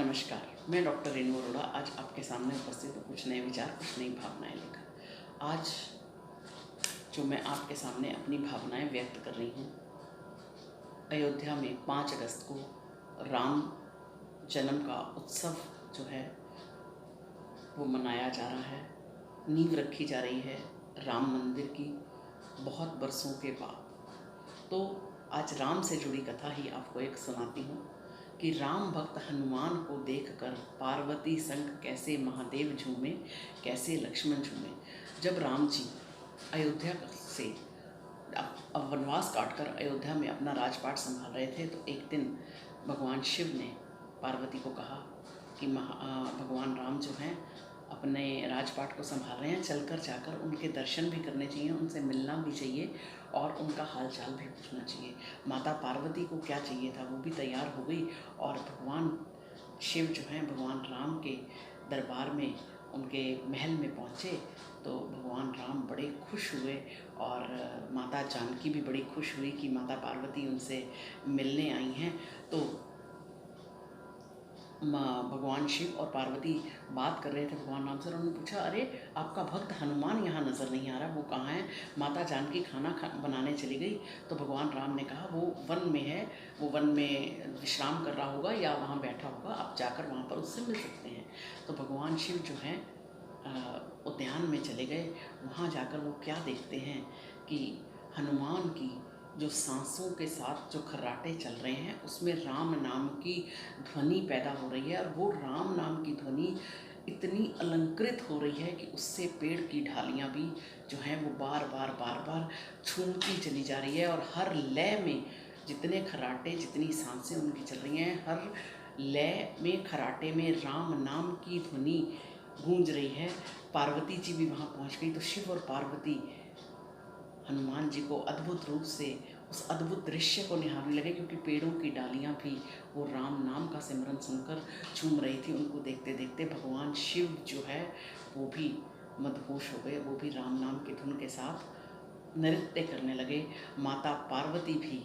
नमस्कार, मैं डॉक्टर रेणु अरोड़ा आज आपके सामने उपस्थित हूँ कुछ नए विचार, कुछ नई भावनाएं लेकर। आज जो मैं आपके सामने अपनी भावनाएं व्यक्त कर रही हूँ, अयोध्या में 5 अगस्त को राम जन्म का उत्सव जो है वो मनाया जा रहा है। नींव रखी जा रही है राम मंदिर की बहुत बरसों के बाद। तो आज राम से जुड़ी कथा ही आपको एक सुनाती हूँ कि राम भक्त हनुमान को देखकर पार्वती संग कैसे महादेव झूमे, कैसे लक्ष्मण झूमे। जब राम जी अयोध्या से अब वनवास काटकर अयोध्या में अपना राजपाट संभाल रहे थे, तो एक दिन भगवान शिव ने पार्वती को कहा कि भगवान राम जो हैं अपने राजपाट को संभाल रहे हैं, चलकर जाकर उनके दर्शन भी करने चाहिए, उनसे मिलना भी चाहिए और उनका हालचाल भी पूछना चाहिए। माता पार्वती को क्या चाहिए था, वो भी तैयार हो गई और भगवान शिव जो हैं भगवान राम के दरबार में, उनके महल में पहुँचे। तो भगवान राम बड़े खुश हुए और माता जानकी भी बड़ी खुश हुई कि माता पार्वती उनसे मिलने आई हैं। तो भगवान शिव और पार्वती बात कर रहे थे भगवान राम से। उन्होंने पूछा, अरे आपका भक्त हनुमान यहाँ नज़र नहीं आ रहा, वो कहाँ है? माता जानकी खाना बनाने चली गई। तो भगवान राम ने कहा वो वन में है, वो वन में विश्राम कर रहा होगा या वहाँ बैठा होगा, आप जाकर वहाँ पर उससे मिल सकते हैं। तो भगवान शिव जो हैं उद्यान में चले गए। वहाँ जाकर वो क्या देखते हैं कि हनुमान की जो सांसों के साथ जो खर्राटे चल रहे हैं उसमें राम नाम की ध्वनि पैदा हो रही है, और वो राम नाम की ध्वनि इतनी अलंकृत हो रही है कि उससे पेड़ की ढालियाँ भी जो हैं वो बार बार झूमती चली जा रही है। और हर लय में जितने खर्राटे, जितनी सांसें उनकी चल रही हैं, हर लय में खर्राटे में राम नाम की ध्वनि गूंज रही है। पार्वती जी भी वहाँ पहुँच गई। तो शिव और पार्वती हनुमान जी को अद्भुत रूप से उस अद्भुत दृश्य को निहारने लगे, क्योंकि पेड़ों की डालियाँ भी वो राम नाम का सिमरन सुनकर झूम रही थी। उनको देखते देखते भगवान शिव जो है वो भी मदहोश हो गए, वो भी राम नाम की धुन के साथ नृत्य करने लगे। माता पार्वती भी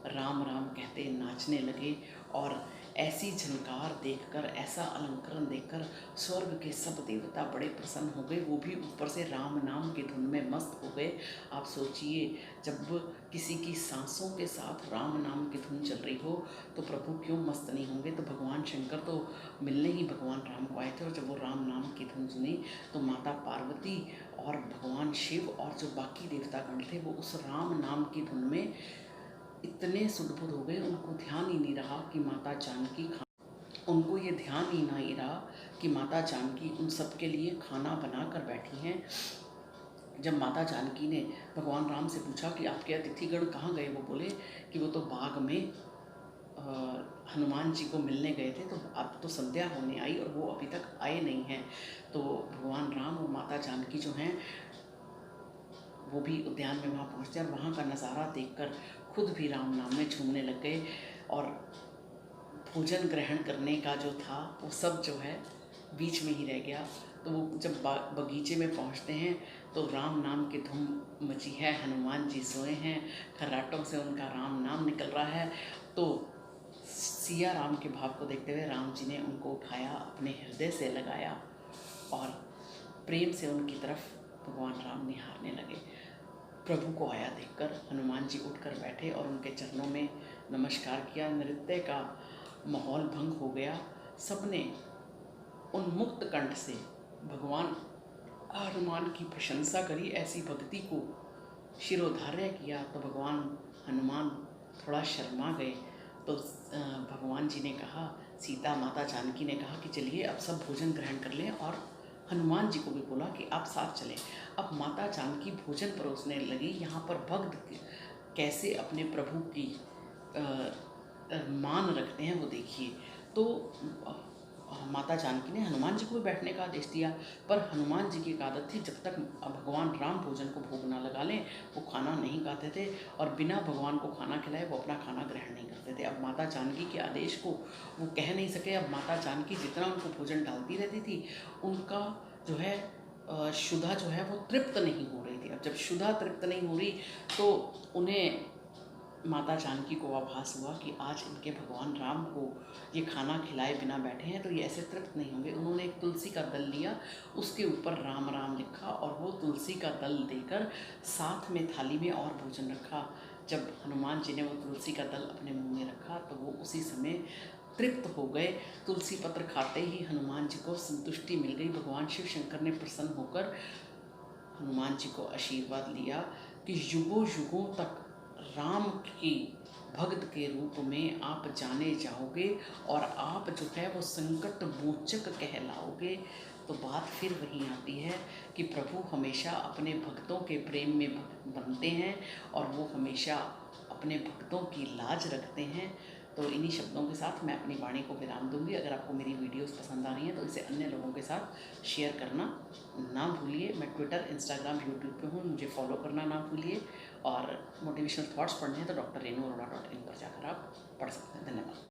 राम राम कहते नाचने लगे। और ऐसी झनकार देखकर, ऐसा अलंकरण देखकर स्वर्ग के सब देवता बड़े प्रसन्न हो गए, वो भी ऊपर से राम नाम की धुन में मस्त हो गए। आप सोचिए, जब किसी की सांसों के साथ राम नाम की धुन चल रही हो तो प्रभु क्यों मस्त नहीं होंगे। तो भगवान शंकर तो मिलने ही भगवान राम को आए थे, और जब वो राम नाम की धुन सुनी तो माता पार्वती और भगवान शिव और जो बाकी देवतागण थे वो उस राम नाम की धुन में इतने सुदबुद हो गए, उनको ध्यान ही नहीं रहा कि माता जानकी उनको ये ध्यान ही नहीं रहा कि माता जानकी उन सब के लिए खाना बना कर बैठी हैं। जब माता जानकी ने भगवान राम से पूछा कि आपके अतिथिगण कहाँ गए, वो बोले कि वो तो बाग में हनुमान जी को मिलने गए थे, तो अब तो संध्या होने आई और वो अभी तक आए नहीं हैं। तो भगवान राम और माता जानकी जो हैं वो भी उद्यान में वहाँ पहुँचते और वहाँ का नज़ारा देखकर खुद भी राम नाम में झूमने लग गए। और भोजन ग्रहण करने का जो था वो सब जो है बीच में ही रह गया। तो वो जब बगीचे में पहुँचते हैं तो राम नाम की धूम मची है, हनुमान जी सोए हैं, खर्राटों से उनका राम नाम निकल रहा है। तो सिया राम के भाव को देखते हुए राम जी ने उनको उठाया, अपने हृदय से लगाया और प्रेम से उनकी तरफ भगवान राम निहारने लगे। प्रभु को आया देखकर हनुमान जी उठकर बैठे और उनके चरणों में नमस्कार किया। नृत्य का माहौल भंग हो गया। सबने उन्मुक्त कंठ से भगवान हनुमान की प्रशंसा करी, ऐसी भक्ति को शिरोधार्य किया। तो भगवान हनुमान थोड़ा शर्मा गए। तो भगवान जी ने कहा, सीता माता जानकी ने कहा कि चलिए अब सब भोजन ग्रहण कर लें, और हनुमान जी को भी बोला कि आप साथ चलें। अब माता जानकी भोजन परोसने लगी। यहाँ पर भक्त कैसे अपने प्रभु की मान रखते हैं वो देखिए। तो माता जानकी ने हनुमान जी को भी बैठने का आदेश दिया, पर हनुमान जी की एक आदत थी, जब तक भगवान राम भोजन को भोग ना लगा लें वो खाना नहीं खाते थे, और बिना भगवान को खाना खिलाए वो अपना खाना ग्रहण नहीं करते थे। अब माता जानकी के आदेश को वो कह नहीं सके। अब माता जानकी जितना उनको भोजन डालती रहती थी, उनका जो है क्षुधा जो है वो तृप्त नहीं हो रही थी। अब जब क्षुधा तृप्त नहीं हो रही तो उन्हें माता जानकी को आभास हुआ कि आज इनके भगवान राम को ये खाना खिलाए बिना बैठे हैं तो ये ऐसे तृप्त नहीं होंगे। उन्होंने एक तुलसी का दल लिया, उसके ऊपर राम राम लिखा और वो तुलसी का दल देकर साथ में थाली में और भोजन रखा। जब हनुमान जी ने वो तुलसी का दल अपने मुंह में रखा तो वो उसी समय तृप्त हो गए। तुलसी पत्र खाते ही हनुमान जी को संतुष्टि मिल गई। भगवान शिव शंकर ने प्रसन्न होकर हनुमान जी को आशीर्वाद लिया कि युगों युगों तक राम की भक्त के रूप में आप जाने जाओगे और आप जो है वो संकट मोचक कहलाओगे। तो बात फिर वहीं आती है कि प्रभु हमेशा अपने भक्तों के प्रेम में बनते हैं और वो हमेशा अपने भक्तों की लाज रखते हैं। तो इन्हीं शब्दों के साथ मैं अपनी वाणी को विराम दूंगी। अगर आपको मेरी वीडियोस पसंद आ रही हैं तो इसे अन्य लोगों के साथ शेयर करना ना भूलिए। मैं ट्विटर, इंस्टाग्राम, यूट्यूब पे हूँ, मुझे फॉलो करना ना भूलिए। और मोटिवेशनल थॉट्स पढ़ने हैं तो drrenuarora.in पर जाकर आप पढ़ सकते हैं। धन्यवाद।